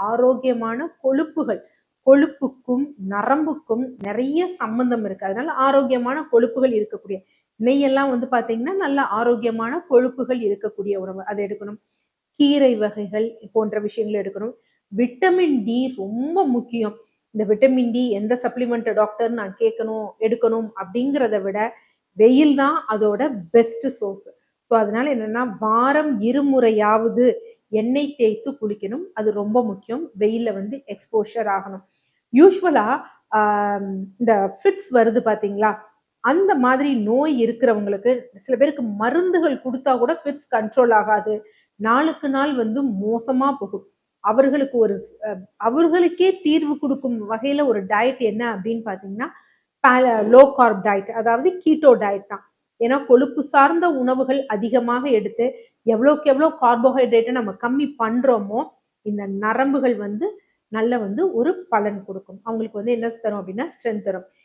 ஆரோக்கியமான கொழுப்புக்கும் நரம்புக்கும் நிறைய சம்பந்தம் இருக்கு. அதனால ஆரோக்கியமான கொழுப்புகள் இருக்கக்கூடிய நெய்யெல்லாம் வந்து பாத்தீங்கன்னா நல்ல ஆரோக்கியமான கொழுப்புகள் இருக்கக்கூடிய உணவு, அதை எடுக்கணும். கீரை வகைகள் போன்ற விஷயங்கள் எடுக்கணும். விட்டமின் டி ரொம்ப முக்கியம். இந்த விட்டமின் டி எந்த சப்ளிமெண்ட் டாக்டர் நான் கேட்கணும் எடுக்கணும் அப்படிங்கிறத விட வெயில் தான் அதோட பெஸ்ட் சோர்ஸ். ஸோ அதனால என்னன்னா வாரம் இருமுறையாவது எண்ணெய் தேய்த்து குளிக்கணும். அது ரொம்ப முக்கியம். வெயில்ல வந்து எக்ஸ்போஷர் ஆகணும். யூஸ்வலா இந்த ஃபிட்ஸ் வருது பாத்தீங்களா, அந்த மாதிரி நோய் இருக்கிறவங்களுக்கு சில பேருக்கு மருந்துகள் கொடுத்தா கூட ஃபிட்ஸ் கண்ட்ரோல் ஆகாது. நாளுக்கு நாள் வந்து மோசமா போகும். அவர்களுக்கு அவர்களுக்கே தீர்வு கொடுக்கும் வகையில ஒரு டயட் என்ன அப்படின்னு பாத்தீங்கன்னா லோ கார்ப் டயட், அதாவது கீட்டோ டயட் தான். ஏன்னா கொழுப்பு சார்ந்த உணவுகள் அதிகமாக எடுத்து எவ்வளோக்கு எவ்வளோ கார்போஹைட்ரேட்டை நம்ம கம்மி பண்றோமோ இந்த நரம்புகள் வந்து நல்ல வந்து ஒரு பலன் கொடுக்கும். அவங்களுக்கு வந்து என்ன தரும் அப்படின்னா ஸ்ட்ரென்த் தரும்.